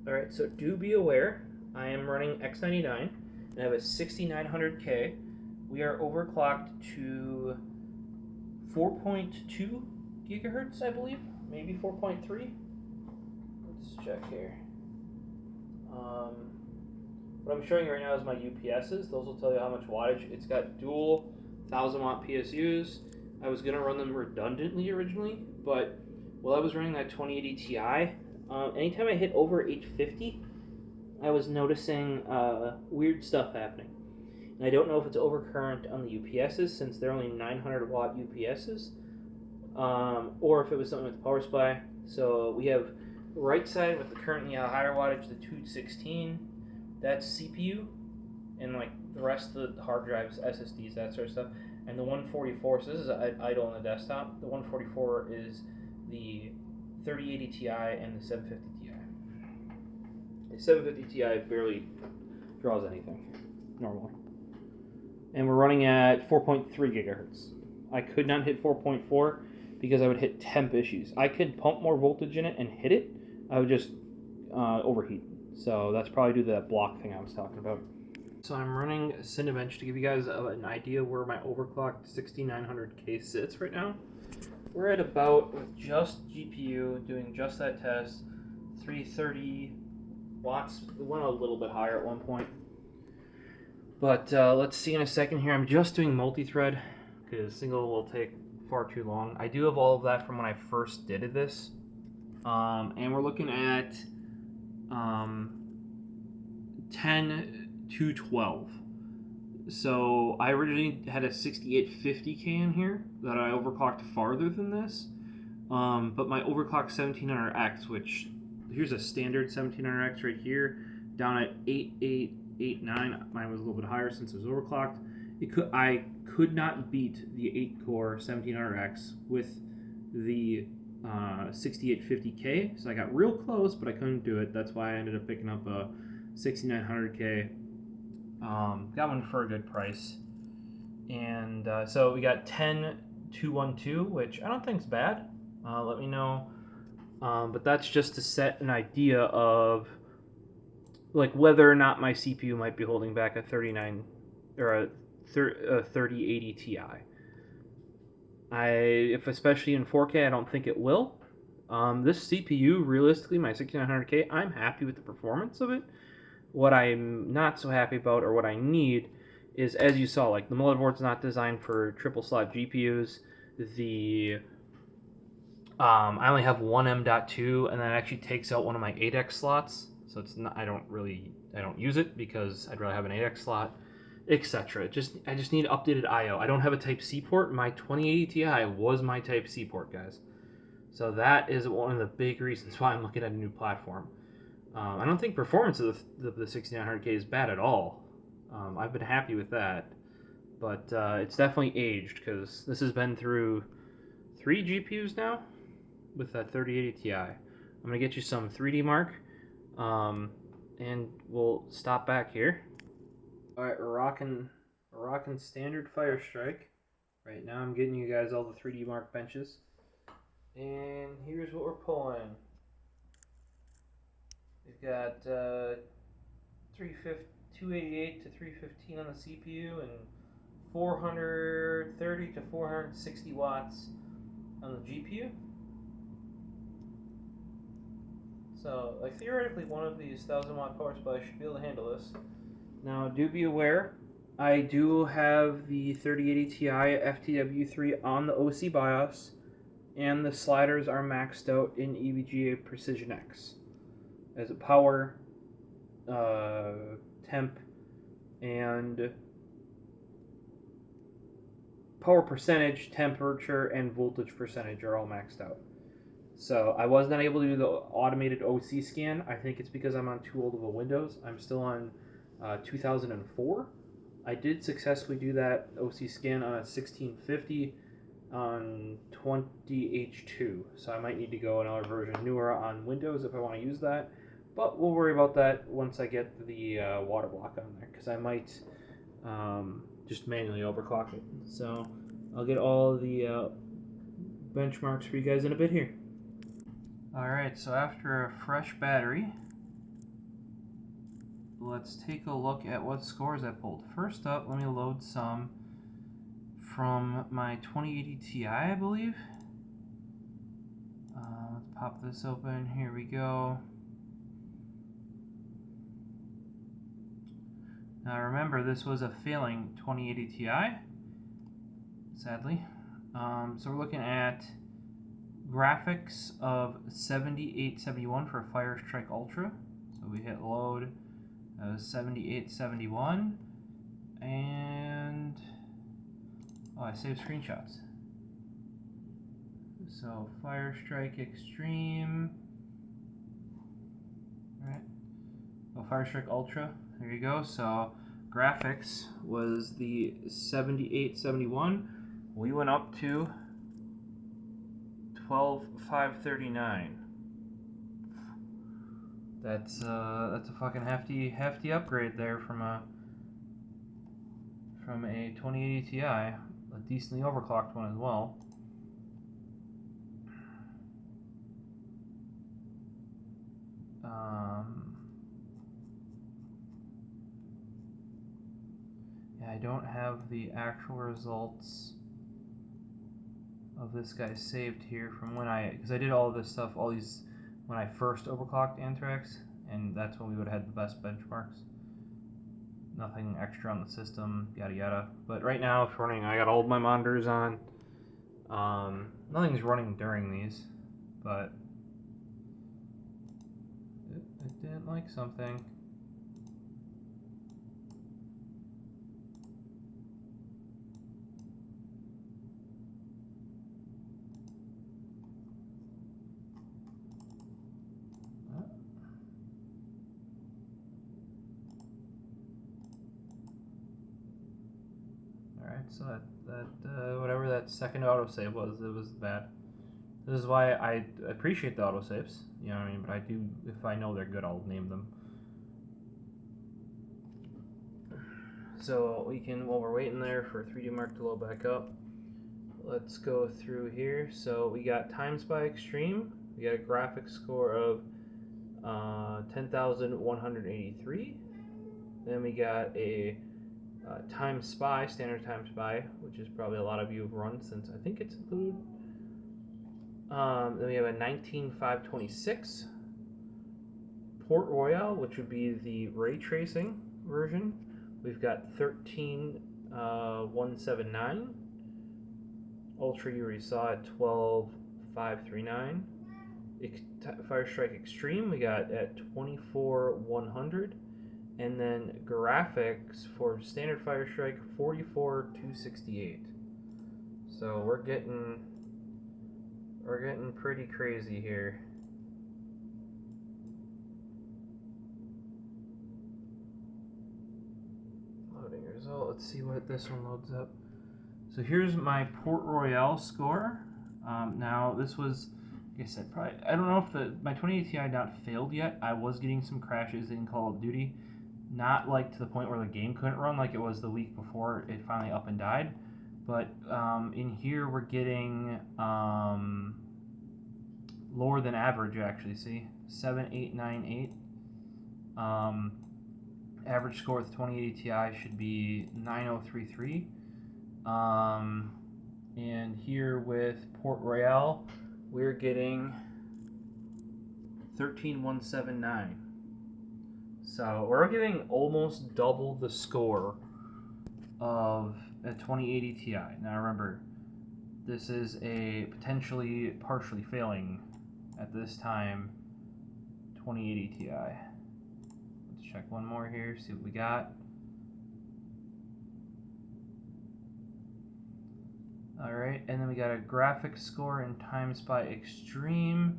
Alright, so do be aware, I am running X99, and I have a 6900K. We are overclocked to 4.2 gigahertz, I believe, maybe 4.3. Let's check here. What I'm showing you right now is my UPSs. Those will tell you how much wattage. It's got dual 1000 watt PSUs. I was gonna run them redundantly originally, but while I was running that 2080 Ti, anytime I hit over 850, I was noticing weird stuff happening. And I don't know if it's overcurrent on the UPSs, since they're only 900 watt UPSs, or if it was something with the power supply. So we have right side with the currently higher wattage, the 216. That's CPU, and like the rest of the hard drives, SSDs, that sort of stuff. And the 144, so this is idle on the desktop. The 144 is the 3080 Ti and the 750 Ti. The 750 Ti barely draws anything normally. And we're running at 4.3 gigahertz. I could not hit 4.4 because I would hit temp issues. I could pump more voltage in it and hit it. I would just overheat. So that's probably due to that block thing I was talking about. So I'm running Cinebench to give you guys an idea where my overclocked 6900K sits right now. We're at about, with just GPU, doing just that test, 330 watts. It went a little bit higher at one point. But let's see in a second here. I'm just doing multi-thread because single will take far too long. I do have all of that from when I first did this. And we're looking at 10 to 12. So I originally had a 6850K in here that I overclocked farther than this. But my overclocked 1700X, which here's a standard 1700X right here, down at 8889. Mine was a little bit higher since it was overclocked. I could not beat the 8-core 1700X with the 6850K, so I got real close, but I couldn't do it. That's why I ended up picking up a 6900K. Got one for a good price. And so we got 10212, which I don't think is bad. Let me know. But that's just to set an idea of like whether or not my CPU might be holding back a 39 or a 3080 Ti. If especially in 4K, I don't think it will. This CPU, realistically, my 6900K, I'm happy with the performance of it. What I'm not so happy about, or what I need, is, as you saw, like the motherboard's not designed for triple slot GPUs. I only have one M.2, and that actually takes out one of my 8X slots. So it's not. I don't use it because I'd rather have an 8X slot, etc. I just need updated I/O. I don't have a Type-C port. My 2080 Ti was my Type-C port, guys. So that is one of the big reasons why I'm looking at a new platform. I don't think performance of the 6900K is bad at all. I've been happy with that, but it's definitely aged because this has been through 3 GPUs now with that 3080 Ti. I'm gonna get you some 3D Mark, and we'll stop back here. All right, we're rocking standard Fire Strike. Right now I'm getting you guys all the 3D Mark benches. And here's what we're pulling. We've got 288 to 315 on the CPU and 430 to 460 watts on the GPU. So, like, theoretically, one of these 1000 watt power supplies should be able to handle this. Now, do be aware, I do have the 3080 Ti FTW3 on the OC BIOS, and the sliders are maxed out in EVGA Precision X as a power, temp, and power percentage, temperature, and voltage percentage are all maxed out. So I was not able to do the automated OC scan. I think it's because I'm on too old of a Windows. I'm still on 2004. I did successfully do that OC scan on a 1650 on 20H2. So I might need to go another version newer on Windows if I want to use that. But we'll worry about that once I get the water block on there, because I might just manually overclock it. So I'll get all the benchmarks for you guys in a bit here. Alright, so after a fresh battery, let's take a look at what scores I pulled. First up, let me load some from my 2080 Ti, I believe. Let's pop this open. Here we go. Now remember, this was a failing 2080 Ti, sadly. So we're looking at graphics of 7871 for Firestrike Ultra. So we hit load, 7871, and I saved screenshots. So Firestrike Extreme, right? Firestrike Ultra. There you go. So graphics was the 7871. We went up to 12,539. That's a fucking hefty upgrade there from a 2080 Ti, a decently overclocked one as well. Yeah, I don't have the actual results of this guy saved here from when because I did all of this stuff, all these, when I first overclocked Anthrax, and that's when we would have had the best benchmarks. Nothing extra on the system, yada yada. But right now it's running, I got all of my monitors on. Nothing's running during these, but it didn't like something. So that whatever that second autosave was, it was bad. This is why I appreciate the autosaves, you know what I mean, but I do, if I know they're good, I'll name them. So we can, while we're waiting there for 3D Mark to load back up, let's go through here. So we got Times by Extreme, we got a graphics score of 10,183. Then we got a Time Spy, standard Time Spy, which is probably a lot of you have run since I think it's included. Then we have a 19526 Port Royale, which would be the ray tracing version. We've got 13179 Ultra, you already saw at 12539. Firestrike Extreme we got at 24100. And then graphics for standard Firestrike 44268. So we're getting pretty crazy here. Loading result. Let's see what this one loads up. So here's my Port Royale score. Now this was, like I said, probably, I don't know if my 2080 Ti not failed yet. I was getting some crashes in Call of Duty. Not like to the point where the game couldn't run like it was the week before it finally up and died. But in here we're getting lower than average, actually. See, 7898. Average score with 2080 Ti should be 9033. And here with Port Royale, we're getting 13179. So we're getting almost double the score of a 2080 Ti. Now remember, this is a potentially partially failing at this time 2080 Ti. Let's check one more here, see what we got. Alright, and then we got a graphics score in Times by Extreme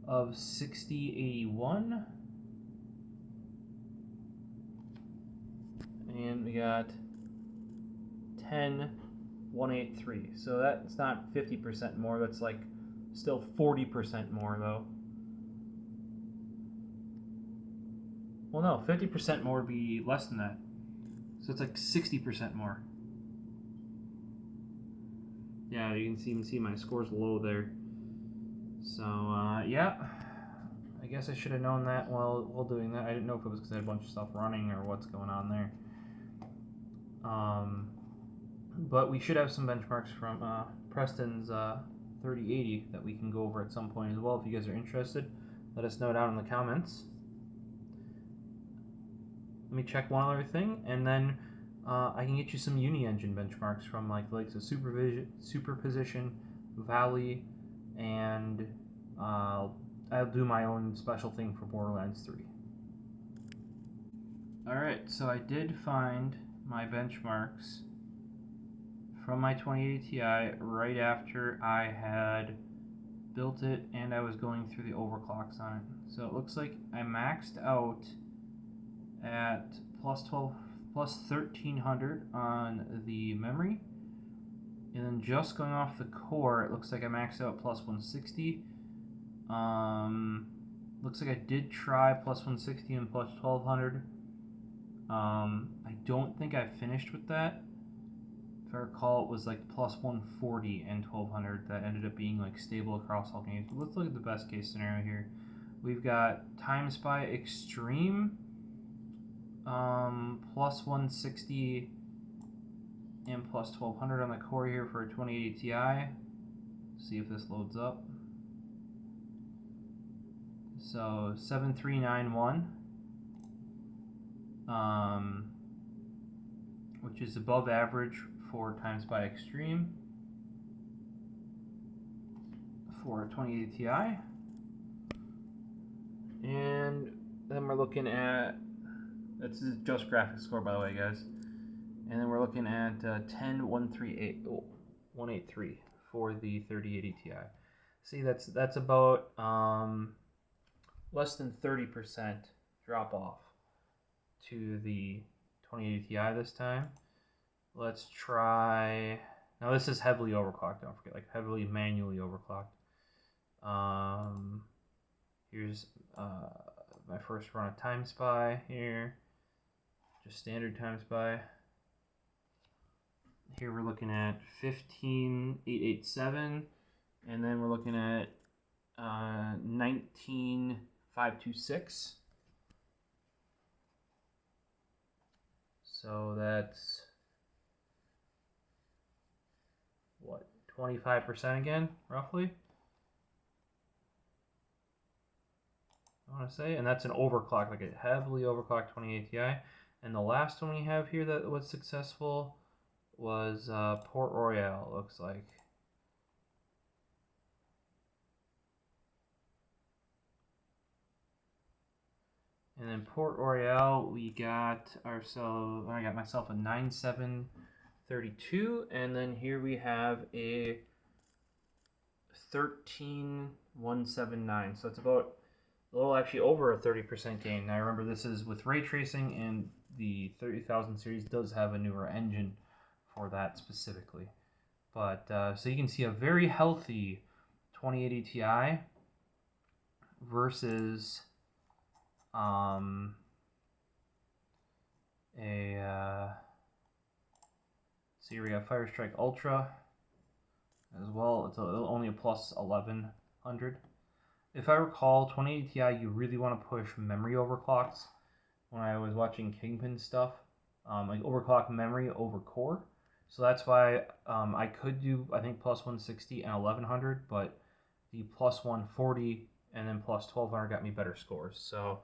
of 6081. And we got 10183. So that's not 50% more, that's like still 40% more though. Well, no, 50% more would be less than that. So it's like 60% more. Yeah, you can even see my scores low there. So, yeah. I guess I should have known that while doing that. I didn't know if it was because I had a bunch of stuff running or what's going on there. But we should have some benchmarks from Preston's 3080 that we can go over at some point as well. If you guys are interested, let us know down in the comments. Let me check one other thing, and then I can get you some uni-engine benchmarks from like the likes of Superposition, Valley, and I'll do my own special thing for Borderlands 3. Alright, so I did find my benchmarks from my 2080 Ti right after I had built it and I was going through the overclocks on it. So it looks like I maxed out at plus 1300 on the memory, and then just going off the core, it looks like I maxed out plus 160. Looks like I did try plus 160 and plus 1200. I don't think I finished with that. If I recall, it was like plus 140 and 1200 that ended up being like stable across all games. But let's look at the best case scenario here. We've got Time Spy Extreme, plus 160 and plus 1200 on the core here for a 2080 Ti. See if this loads up. So 7391, which is above average for Time Spy Extreme for a 2080 Ti. And then we're looking at, this is just graphics score by the way, guys. And then we're looking at 10183 for the 3080 Ti. See, that's about less than 30% drop off to the 2080 Ti this time. Let's try, now this is heavily overclocked, don't forget, like heavily manually overclocked. Here's my first run of Time Spy here, just standard Time Spy. Here we're looking at 15887, and then we're looking at 19526. So that's what, 25% again, roughly, I want to say. And that's an overclock, like a heavily overclocked 2080 Ti. And the last one we have here that was successful was Port Royale, it looks like. And then Port Royale, we got ourselves, I got myself a 9732, and then here we have a 13179. So it's about a little, actually over a 30% gain. Now remember, this is with ray tracing, and the 30,000 series does have a newer engine for that specifically. But so you can see a very healthy 2080 Ti versus see, we got Firestrike Ultra as well. It's only a plus 1100. If I recall, 2080 Ti, you really want to push memory overclocks. When I was watching Kingpin stuff, like overclock memory over core. So that's why I could do, I think, plus 160 and 1100, but the plus 140 and then plus 1200 got me better scores. So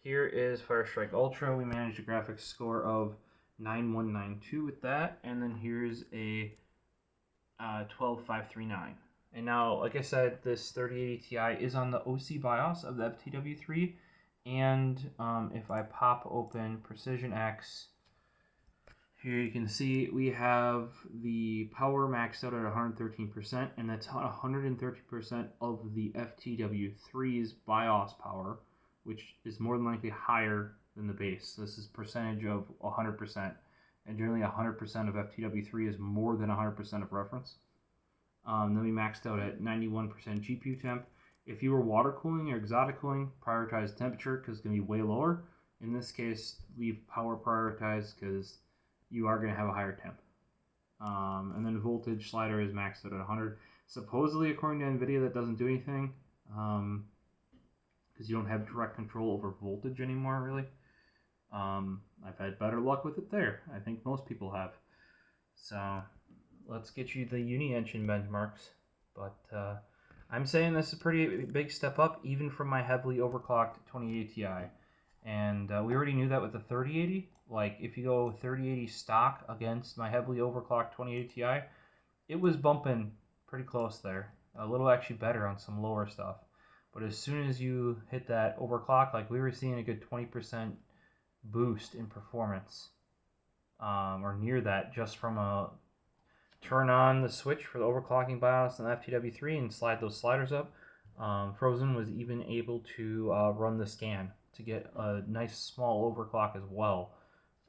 here is Firestrike Ultra. We managed a graphics score of 9192 with that, and then here's a 12539. And now, like I said, this 3080 Ti is on the OC BIOS of the FTW3, and if I pop open Precision X, here you can see we have the power maxed out at 113%, and that's 130% of the FTW3's BIOS power, which is more than likely higher than the base. This is percentage of 100%, and generally 100% of FTW3 is more than 100% of reference. Then we maxed out at 91% GPU temp. If you were water cooling or exotic cooling, prioritize temperature because it's going to be way lower. In this case, leave power prioritized because you are going to have a higher temp. And then voltage slider is maxed out at 100. Supposedly, according to NVIDIA, that doesn't do anything. because you don't have direct control over voltage anymore, really. I've had better luck with it there. I think most people have. So let's get you the uni-engine benchmarks. But I'm saying this is a pretty big step up, even from my heavily overclocked 2080 Ti. And we already knew that with the 3080. Like, if you go 3080 stock against my heavily overclocked 2080 Ti, it was bumping pretty close there. A little actually better on some lower stuff. But as soon as you hit that overclock, like we were seeing a good 20% boost in performance, or near that, just from a turn on the switch for the overclocking BIOS and FTW3 and slide those sliders up. Frozen was even able to run the scan to get a nice small overclock as well,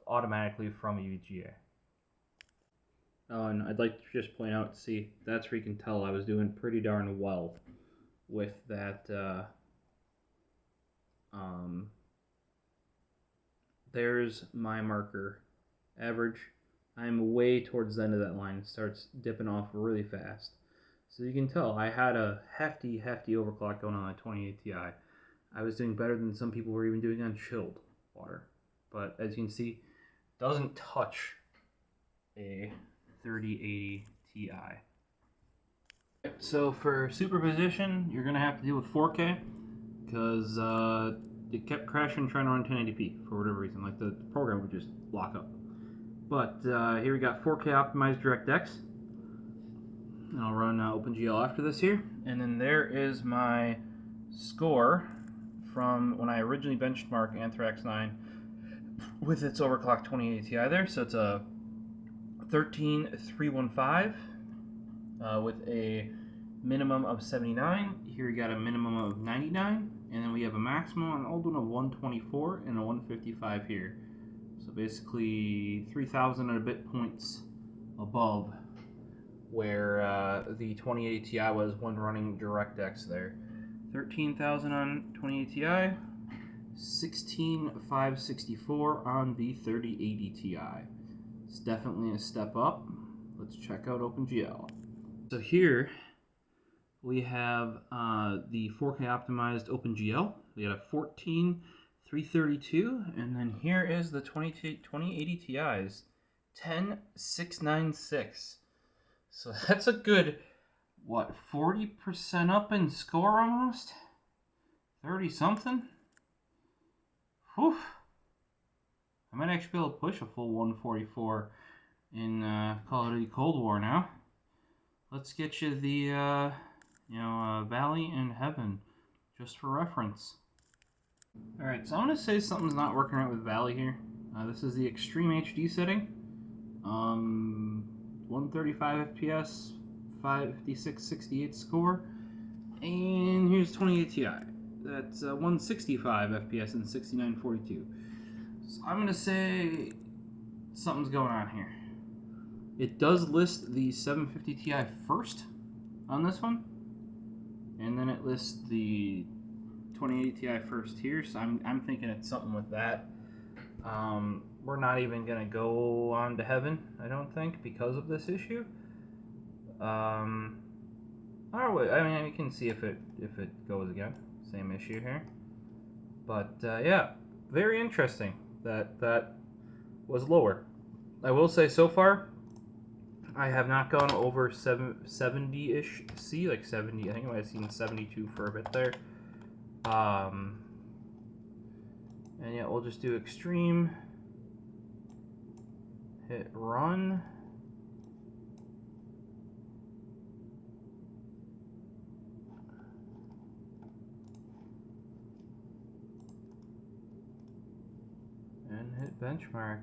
automatically from EVGA. Oh, and I'd like to just point out, see, that's where you can tell I was doing pretty darn well with that. There's my marker. Average. I'm way towards the end of that line. It starts dipping off really fast. So you can tell I had a hefty overclock going on my 2080 Ti. I was doing better than some people were even doing on chilled water. But as you can see, it doesn't touch a 3080 Ti. So for superposition, you're going to have to deal with 4K because it kept crashing trying to run 1080p for whatever reason. Like the program would just lock up. But here we got 4K optimized DirectX. And I'll run OpenGL after this here. And then there is my score from when I originally benchmarked Anthrax 9 with its overclocked 2080 Ti there. So it's a 13315 with a minimum of 79. Here we got a minimum of 99. And then we have a maximum on the old one of 124 and a 155 here. So basically 3,000 and a bit points above where the 2080 Ti was when running DirectX there. 13,000 on 2080 Ti, 16,564 on the 3080 Ti. It's definitely a step up. Let's check out OpenGL. So here we have the 4K optimized OpenGL. We got a 14,332, and then here is the 2080 Ti's 10,696. So that's a good, what, 40% up in score almost? 30 something? Whew. I might actually be able to push a full 144 in Call of Duty Cold War now. Let's get you the, Valley and Heaven, just for reference. Alright, so I'm going to say something's not working right with Valley here. This is the Extreme HD setting. 135 FPS, 556, 68 score. And here's 2080 Ti. That's 165 FPS and 6942. So I'm going to say something's going on here. It does list the 750 Ti first on this one. And then it lists the 2080 Ti first here, so I'm thinking it's something with that. We're not even gonna go on to Heaven, I don't think, because of this issue. I mean, you can see if it goes again. Same issue here. But yeah, very interesting that was lower. I will say so far, I have not gone over 70-ish C, like 70. I think I might have seen 72 for a bit there. And yeah, we'll just do extreme, hit run, and hit benchmark.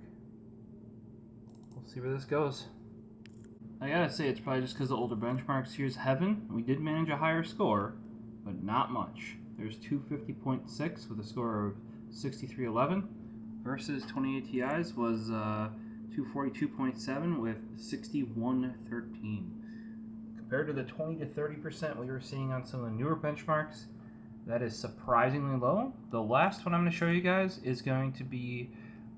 We'll see where this goes. I gotta say, it's probably just because of older benchmarks. Here's Heaven. We did manage a higher score, but not much. There's 250.6 with a score of 6311 versus 2080 Ti's was 242.7 with 6113. Compared to the 20 to 30% we were seeing on some of the newer benchmarks, that is surprisingly low. The last one I'm going to show you guys is going to be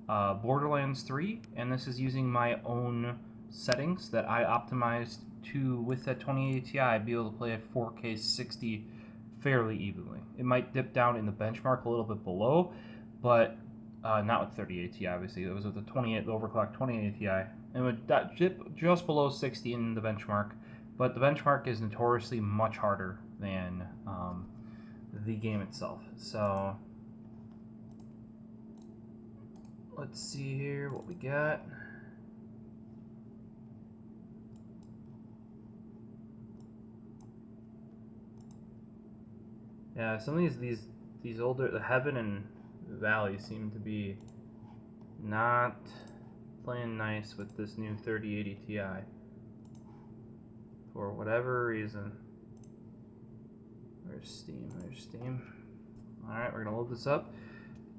Borderlands 3, and this is using my own settings that I optimized to, with that 2080 Ti, be able to play at 4K 60 fairly evenly. It might dip down in the benchmark a little bit below, but not with 3080 Ti, obviously. It was with the overclocked 2080 Ti. And it would dip just below 60 in the benchmark, but the benchmark is notoriously much harder than the game itself. So let's see here what we got. Yeah, some of these older, the Heaven and Valley seem to be not playing nice with this new 3080 Ti for whatever reason. There's Steam. Alright, we're gonna load this up.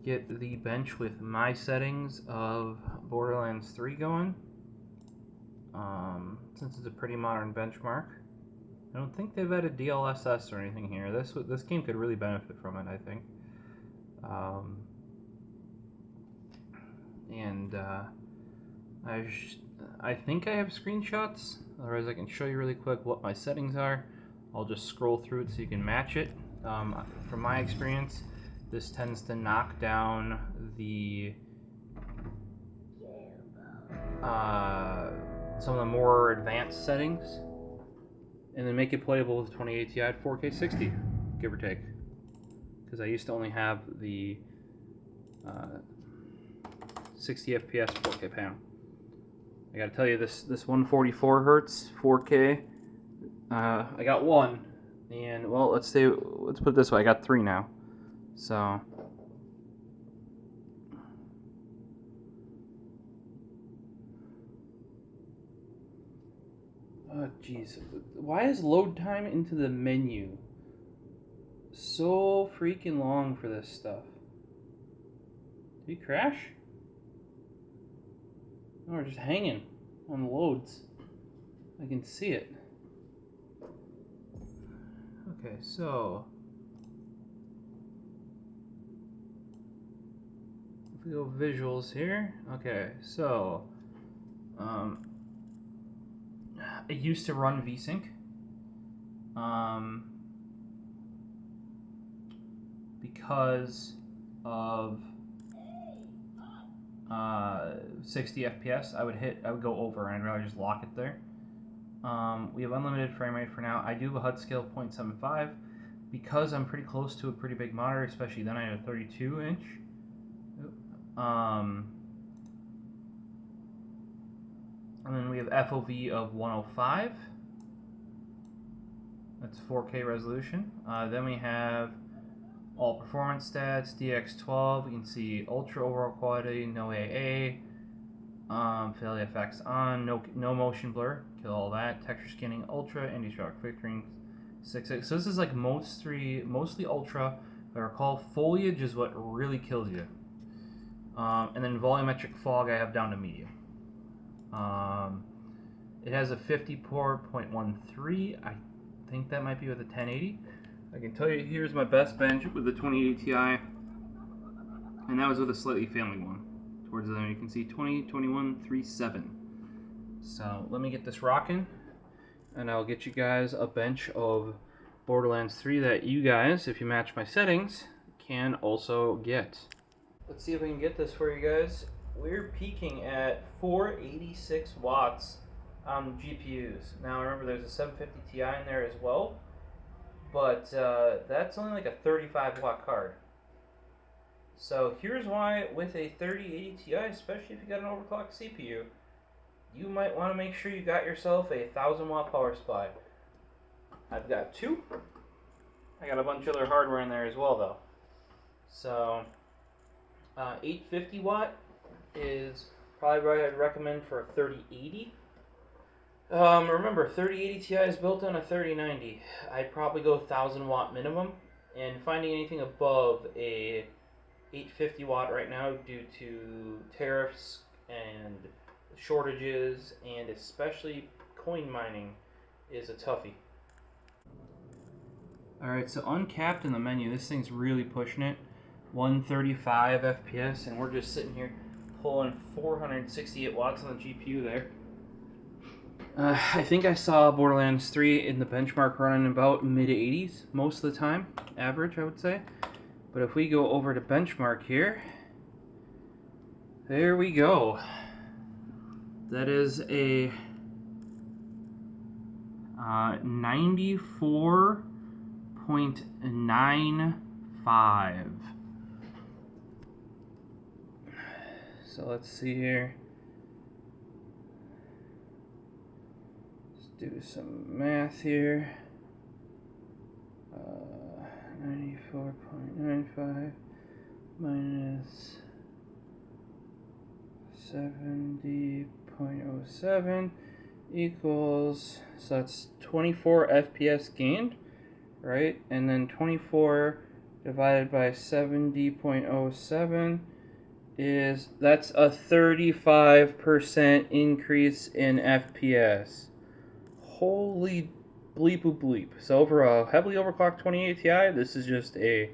Get the bench with my settings of Borderlands 3 going. Since it's a pretty modern benchmark. I don't think they've added DLSS or anything here. This game could really benefit from it, I think. I think I have screenshots. Otherwise, I can show you really quick what my settings are. I'll just scroll through it so you can match it. From my experience, this tends to knock down the some of the more advanced settings, and then make it playable with 2080 Ti at 4K 60, give or take. Because I used to only have the 60 FPS 4K panel. I gotta tell you, this 144 hertz 4K, I got one, and well, let's put it this way, I got three now. So oh jeez, why is load time into the menu so freaking long for this stuff? Did he crash? No, we're just hanging on loads. I can see it. Okay, so if we go visuals here, okay, so I used to run VSync. Because of 60 FPS, I would go over, and I'd rather just lock it there. We have unlimited frame rate for now. I do have a HUD scale of 0.75 because I'm pretty close to a pretty big monitor, especially then I have a 32 inch. And then we have FOV of 105. That's 4K resolution. Then we have all performance stats, DX12. You can see ultra overall quality, no AA, failure effects on, no motion blur, kill all that. Texture scanning ultra, anti-shock filtering 6.6. So this is like mostly ultra. If I recall, foliage is what really kills you. And then volumetric fog I have down to medium. It has a 54.13. I think that might be with a 1080. I can tell you, here's my best bench with the 2080 Ti, and that was with a slightly family one. Towards the end, you can see 2021-37. So let me get this rocking, and I'll get you guys a bench of Borderlands 3 that you guys, if you match my settings, can also get. Let's see if we can get this for you guys. We're peaking at 486 watts on GPUs. Now remember, there's a 750 Ti in there as well, but that's only like a 35 watt card. So here's why with a 3080 Ti, especially if you got an overclocked CPU, you might want to make sure you got yourself a 1000 watt power supply. I've got two. I got a bunch of other hardware in there as well though. So 850 watt is probably what I'd recommend for a 3080. Remember, 3080 Ti is built on a 3090. I'd probably go 1000 watt minimum, and finding anything above a 850 watt right now due to tariffs and shortages and especially coin mining is a toughie. Alright, so uncapped in the menu, this thing's really pushing it. 135 FPS, and we're just sitting here pulling 468 watts on the GPU there. I think I saw Borderlands 3 in the benchmark running about mid-80s most of the time, average I would say. But if we go over to benchmark here, there we go. That is a 94.95. So let's see here. Let's do some math here. 94.95 minus 70.07 equals, so that's 24 FPS gained, right? And then 24 divided by 70.07 is, that's a 35% increase in FPS. Holy bleep bleep. So over a heavily overclocked 2080 Ti, this is just a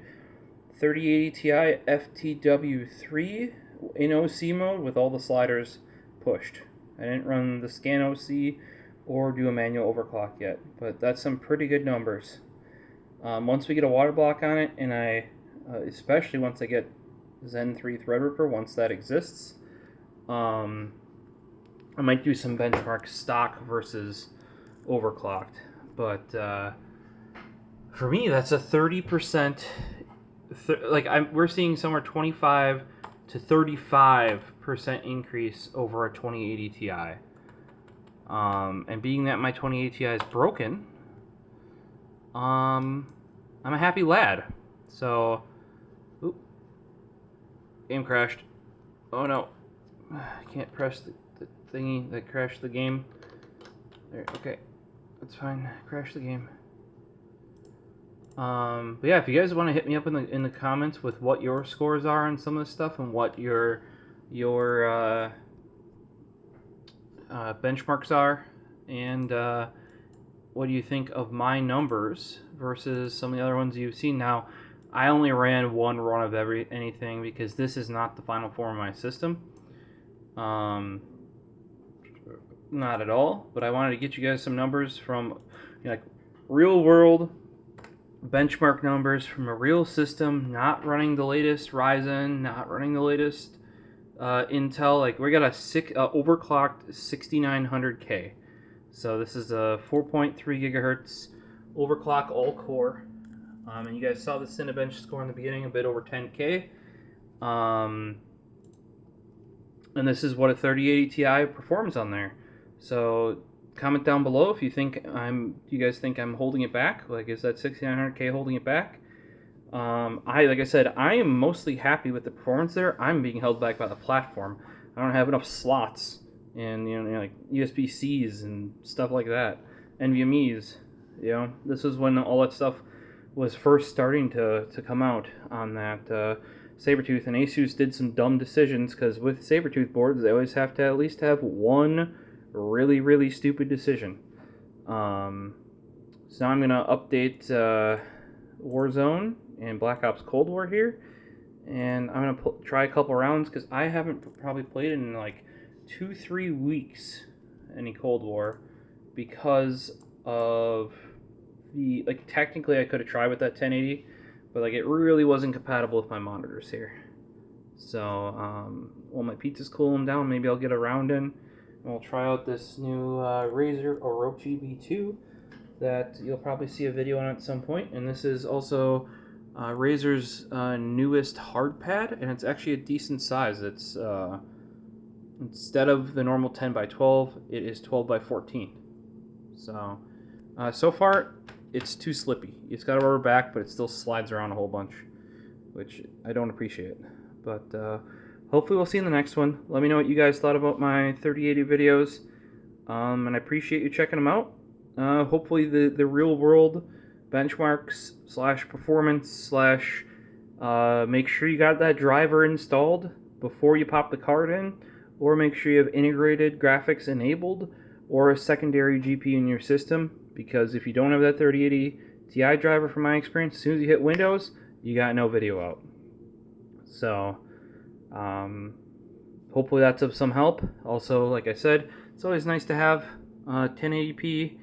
3080 Ti FTW3 in OC mode with all the sliders pushed. I didn't run the scan OC or do a manual overclock yet, but that's some pretty good numbers. Once we get a water block on it, and especially once I get Zen 3 Threadripper, once that exists, I might do some benchmark stock versus overclocked. But for me, that's a 30%. We're seeing somewhere 25 to 35% increase over a 2080 Ti. And being that my 2080 Ti is broken, I'm a happy lad. So, oop, game crashed. Oh no, I can't press the thingy that crashed the game. There, okay, that's fine. Crash the game. But yeah, if you guys want to hit me up in the comments with what your scores are on some of this stuff and what your benchmarks are, and what do you think of my numbers versus some of the other ones you've seen. Now, I only ran one run of anything because this is not the final form of my system. Not at all, but I wanted to get you guys some numbers from like real world benchmark numbers from a real system, not running the latest Ryzen, not running the latest Intel. Like we got a overclocked 6900K. So this is a 4.3 gigahertz overclock all core. And you guys saw the Cinebench score in the beginning, a bit over 10K. And this is what a 3080 Ti performs on there. So comment down below if you think you guys think I'm holding it back. Like, is that 6900K holding it back? Like I said, I am mostly happy with the performance there. I'm being held back by the platform. I don't have enough slots and like USB-Cs and stuff like that. NVMe's. This is when all that stuff was first starting to come out on that Sabertooth, and Asus did some dumb decisions because with Sabertooth boards they always have to at least have one really, really stupid decision. So now I'm going to update Warzone and Black Ops Cold War here, and I'm going to try a couple rounds because I haven't probably played in like 2-3 weeks any Cold War because of the, like, technically I could have tried with that 1080, but like it really wasn't compatible with my monitors here. So while my pizza's cooling down, maybe I'll get a round in. We'll try out this new Razer Orochi V2 that you'll probably see a video on at some point. And this is also Razer's newest hard pad, and it's actually a decent size. It's instead of the normal 10 by 12, it is 12 by 14. So so far it's too slippy. It's got a rubber back, but it still slides around a whole bunch, which I don't appreciate. But hopefully we'll see in the next one. Let me know what you guys thought about my 3080 videos, and I appreciate you checking them out. Hopefully the real world benchmarks / performance / make sure you got that driver installed before you pop the card in, or make sure you have integrated graphics enabled or a secondary GPU in your system, because if you don't have that 3080 Ti driver, from my experience, as soon as you hit Windows, you got no video out. So hopefully that's of some help. Also, like I said, it's always nice to have 1080p,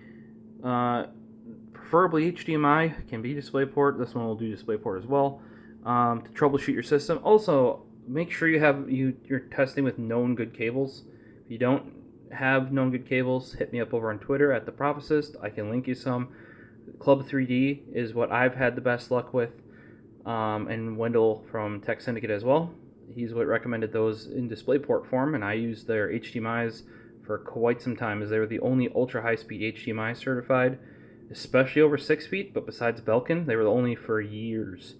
preferably HDMI, can be DisplayPort. This one will do DisplayPort as well, to troubleshoot your system. Also, make sure you're testing with known good cables. If you don't have known good cables, hit me up over on Twitter at the Prophecist. I can link you some. Club 3D is what I've had the best luck with, and Wendell from Tech Syndicate as well. He's what recommended those in DisplayPort form, and I used their HDMIs for quite some time, as they were the only ultra high speed HDMI certified, especially over 6 feet. But besides Belkin, they were the only for years.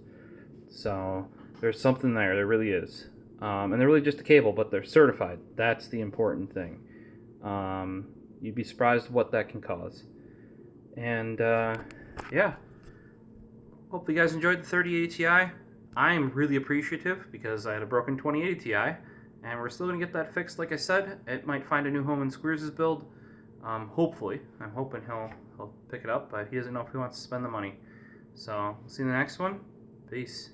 So there's something there really is, and they're really just a cable, but they're certified. That's the important thing. You'd be surprised what that can cause. And yeah, hopefully you guys enjoyed the 3080 Ti. I'm really appreciative because I had a broken 2080 Ti, and we're still going to get that fixed. Like I said, it might find a new home in Squeers' build. Hopefully. I'm hoping he'll pick it up, but he doesn't know if he wants to spend the money. So, we'll see you in the next one. Peace.